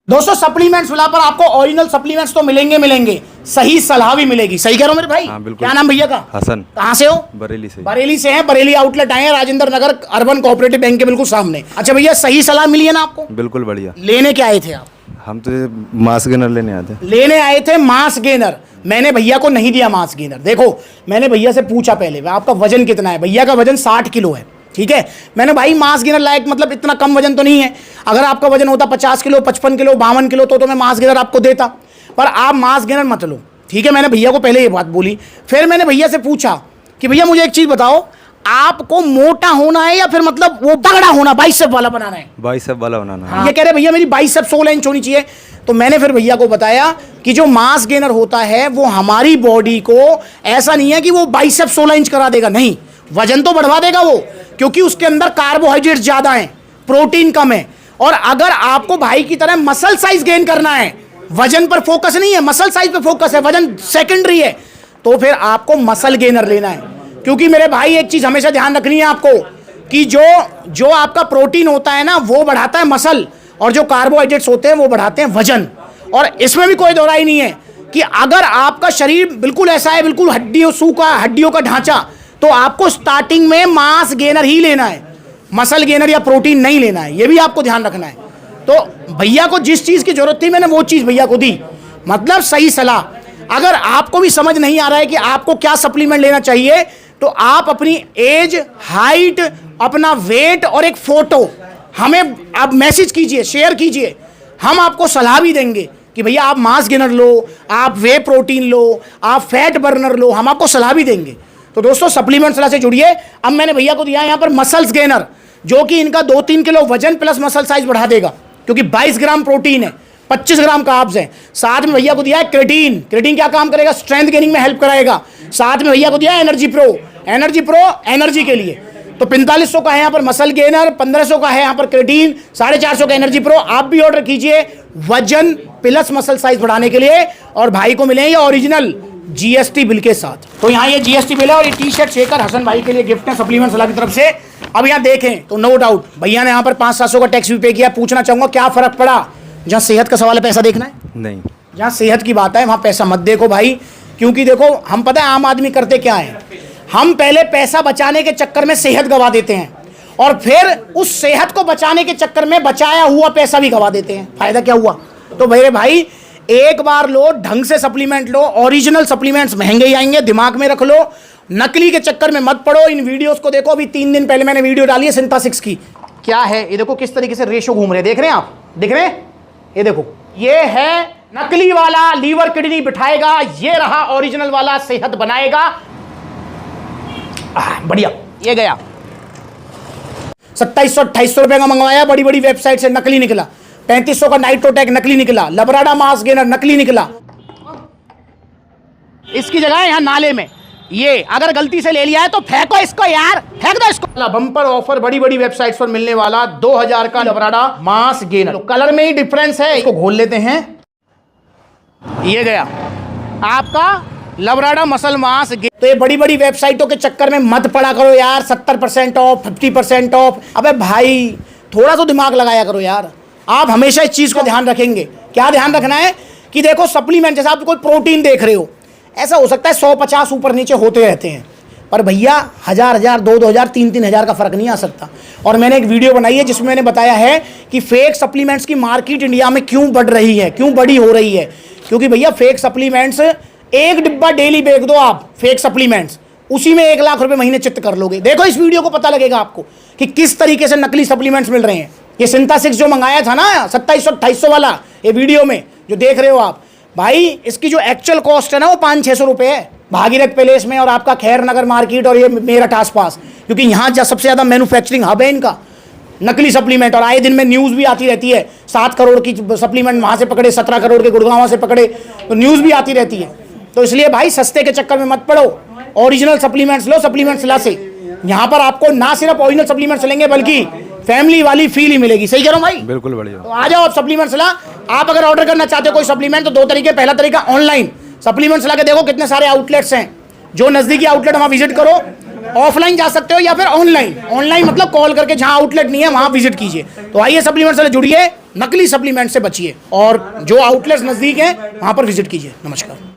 दोस्तों supplements villa पर आपको ओरिजिनल सप्लीमेंट्स तो मिलेंगे, सही सलाह भी मिलेगी। सही कह रहा हूं मेरे भाई? हाँ, बिल्कुल। क्या नाम भैया का? हसन। कहाँ से हो? बरेली से। बरेली से हैं। बरेली आउटलेट आए हैं, Rajendra Nagar urban cooperative bank के बिल्कुल सामने। अच्छा भैया, सही सलाह मिली है ना आपको? बिल्कुल बढ़िया। लेने क्या आए थे आप? हम तो मास गेनर लेने आए थे। लेने आए थे मास गेनर। मैंने भैया को नहीं दिया मास गेनर। देखो, मैंने भैया से पूछा पहले आपका वजन कितना है। भैया का वजन 60 किलो है, ठीक है। मैंने भाई मास गेनर लायक मतलब इतना कम वजन तो नहीं है। अगर आपका वजन होता 50 किलो, 55 किलो, 52 किलो तो मैं मास गेनर आपको देता, पर आप मास गेनर मत लो, ठीक है। मैंने भैया को पहले ये बात बोली। फिर मैंने भैया से पूछा कि भैया मुझे एक चीज बताओ, आपको मोटा होना है या फिर मतलब वो तगड़ा होना, बाइसेप वाला बनाना है? बाइसेप वाला बनाना है। हाँ। ये कह रहे भैया मेरी बाइसेप 16 इंच होनी चाहिए। तो मैंने फिर भैया को बताया कि जो मास गेनर होता है वो हमारी बॉडी को ऐसा नहीं है कि वो बाइसेप 16 इंच करा देगा, नहीं, वजन तो बढ़वा देगा वो, क्योंकि उसके अंदर कार्बोहाइड्रेट ज्यादा है, प्रोटीन कम है। और अगर आपको भाई की तरह मसल साइज गेन करना है, वजन पर फोकस नहीं है, मसल साइज पे फोकस है, वजन सेकेंडरी है, तो फिर आपको मसल गेनर लेना है। क्योंकि मेरे भाई एक चीज हमेशा ध्यान रखनी है आपको कि जो आपका प्रोटीन होता है ना वो बढ़ाता है मसल, और जो कार्बोहाइड्रेट्स होते हैं वो बढ़ाते हैं वजन। और इसमें भी कोई दोहराई नहीं है कि अगर आपका शरीर बिल्कुल ऐसा है, बिल्कुल हड्डियों का ढांचा, तो आपको स्टार्टिंग में मास गेनर ही लेना है, मसल गेनर या प्रोटीन नहीं लेना है। ये भी आपको ध्यान रखना है। तो भैया को जिस चीज की जरूरत थी मैंने वो चीज भैया को दी, मतलब सही सलाह। अगर आपको भी समझ नहीं आ रहा है कि आपको क्या सप्लीमेंट लेना चाहिए, तो आप अपनी एज, हाइट, अपना वेट और एक फोटो हमें आप मैसेज कीजिए, शेयर कीजिए। हम आपको सलाह भी देंगे कि भैया आप मास गेनर लो, आप वे प्रोटीन लो, आप फैट बर्नर लो, हम आपको सलाह भी देंगे। तो दोस्तों सप्लीमेंट सलाह से जुड़िए। अब मैंने भैया को दिया है यहाँ पर मसल्स गेनर, जो कि इनका 2-3 किलो वजन प्लस मसल साइज बढ़ा देगा, क्योंकि 22 ग्राम प्रोटीन है, 25 ग्राम कार्ब्स हैं। साथ में भैया को दिया है क्रेटीन। क्रेटीन क्या काम करेगा? स्ट्रेंथ गेनिंग में हेल्प कराएगा। साथ में भैया को दिया है एनर्जी प्रो एनर्जी के लिए। तो 4500 का है यहाँ पर मसल गेनर, 1500 का है यहाँ पर क्रेटीन, 450 का एनर्जी प्रो। आप भी ऑर्डर कीजिए वजन प्लस मसल साइज बढ़ाने के लिए, और भाई को मिले ये ओरिजिनल जीएसटी बिल के साथ। तो यहाँ ये जीएसटी बिल है और ये टी शर्ट शेकर हसन भाई के लिए गिफ्ट है सप्लीमेंट सलाह की तरफ से। अब यहाँ देखें तो नो डाउट भैया ने यहाँ पर 500-700 का टैक्स भी पे किया। पूछना चाहूंगा क्या फर्क पड़ा? जहाँ सेहत का सवाल है पैसा देखना है नहीं, जहाँ सेहत की बात है वहाँ पैसा मत देखो भाई। क्योंकि देखो हम पता है आम आदमी करते क्या है, हम पहले पैसा बचाने के चक्कर में सेहत गवा देते हैं, और फिर उस सेहत को बचाने के चक्कर में बचाया हुआ पैसा भी गवा देते हैं। फायदा क्या हुआ? तो मेरे भाई एक बार लो, ढंग से सप्लीमेंट लो। ओरिजिनल सप्लीमेंट्स महंगे ही आएंगे, दिमाग में रख लो। नकली के चक्कर में मत पड़ो। इन वीडियोस को देखो। अभी 3 दिन पहले मैंने वीडियो डाली है सिंथेसिस की। क्या है ये? देखो किस तरीके से रेशो घूम रहे हैं, देख रहे हैं आप? दिख रहे हैं? ये देखो, ये है नकली वाला लीवर किडनी बिठाएगा, ये रहा ओरिजिनल वाला सेहत बनाएगा। बढ़िया, ये गया 2700-2800 रुपए का मंगवाया बड़ी बड़ी वेबसाइट से, नकली निकला। 3500 का नाइट्रोटेक नकली निकला। लबराडा मास गेनर नकली निकला। इसकी जगह यहां नाले में ये अगर गलती से ले लिया है तो फेंको इसको यार, फेंक दो इसको। बम्पर ऑफर बड़ी बड़ी वेबसाइट्स पर मिलने वाला 2000 का लबराडा मास गेनर। तो कलर में ही डिफरेंस है, इसको घोल लेते हैं। ये गया आपका लबराडा मसल मास गेनर। तो ये बड़ी बड़ी वेबसाइटों के चक्कर में मत पड़ा करो यार। 70% ऑफ, 50% ऑफ। अबे भाई थोड़ा तो दिमाग लगाया करो यार। आप हमेशा इस चीज को ध्यान रखेंगे। क्या ध्यान रखना है कि देखो सप्लीमेंट, जैसे आप कोई प्रोटीन देख रहे हो, ऐसा हो सकता है 100-50 ऊपर नीचे होते रहते हैं, पर भैया 1000, 2,000, 3,000 का फर्क नहीं आ सकता। और मैंने एक वीडियो बनाई है जिसमें मैंने बताया है कि फेक सप्लीमेंट्स की मार्केट इंडिया में क्यों बढ़ रही है, क्यों बड़ी हो रही है। क्योंकि भैया फेक सप्लीमेंट्स, एक डिब्बा डेली बेच दो आप फेक सप्लीमेंट्स, उसी में 1 लाख रुपए महीने चित्त कर लोगे। देखो इस वीडियो को पता लगेगा आपको कि किस तरीके से नकली सप्लीमेंट्स मिल रहे हैं। ये सिंथेसिस जो मंगाया था ना 2700-2800 वाला, ये वीडियो में जो देख रहे हो आप भाई, इसकी जो एक्चुअल कॉस्ट है ना वो 500-600 रुपए है भागीरथ पैलेस में और आपका खैर नगर मार्केट और ये मेरठ आसपास, क्योंकि यहाँ सबसे ज्यादा मैन्युफैक्चरिंग हब है इनका नकली सप्लीमेंट। और आए दिन में न्यूज भी आती रहती है, 7 करोड़ की सप्लीमेंट वहां से पकड़े, 17 करोड़ के गुड़गांव से पकड़े, तो न्यूज भी आती रहती है। तो इसलिए भाई सस्ते के चक्कर में मत पड़ो, ओरिजिनल सप्लीमेंट्स लो सप्लीमेंट्स ला से। यहाँ पर आपको ना सिर्फ ओरिजिनल सप्लीमेंट्स लेंगे बल्कि फैमिली वाली फील ही मिलेगी। सही कह रहा हूँ भाई? बिल्कुल बढ़िया। तो आ जाओ आप सप्लीमेंट्स ला। आप अगर ऑर्डर करना चाहते हो कोई सप्लीमेंट तो 2 तरीके। पहला तरीका ऑनलाइन सप्लीमेंट्स ला के देखो कितने सारे आउटलेट्स हैं, जो नजदीकी आउटलेट वहां विजिट करो, ऑफलाइन जा सकते हो या फिर ऑनलाइन। ऑनलाइन मतलब कॉल करके जहां आउटलेट नहीं है वहां विजिट कीजिए। तो आइए सप्लीमेंट से जुड़िए, नकली सप्लीमेंट से बचिए और जो आउटलेट्स नज़दीक हैं वहां पर विजिट कीजिए। नमस्कार।